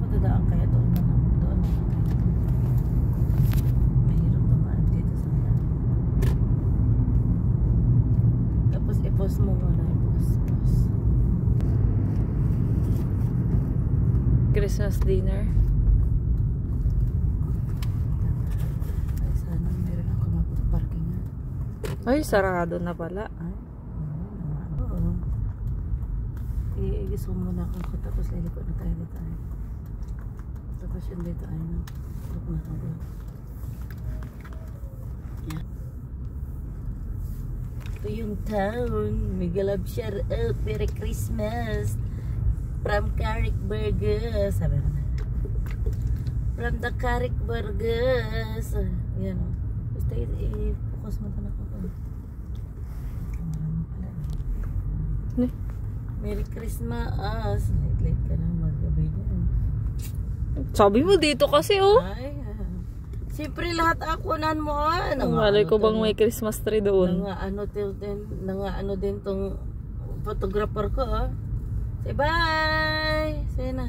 Matadaan kaya doon na lang. Doon na lang. Mahirap naman dito sa mga. Tapos i-post mo muna. I-post. Christmas dinner. Ay, sana meron ako mapag-parkingan. Ay, sarado na pala. Ay, oo. I-gusto muna ako tapos liliko na tayo dito. Tapos yun dito ay no. Tulog na ako. Yeah. Ito yung town. Migalab share up. Merry Christmas. From Carrick Burgers. Sabi na. From the Carrick Burgers. Yan o. Basta i-focus mo na ako. Merry Christmas. Late ka na mag-gabi niya. Sabi mo dito kasi oh. Ay, siyempre lahat akunan mo. Malay ko bang may Christmas tree doon. Ano din tong photographer ko. Say bye. Say na.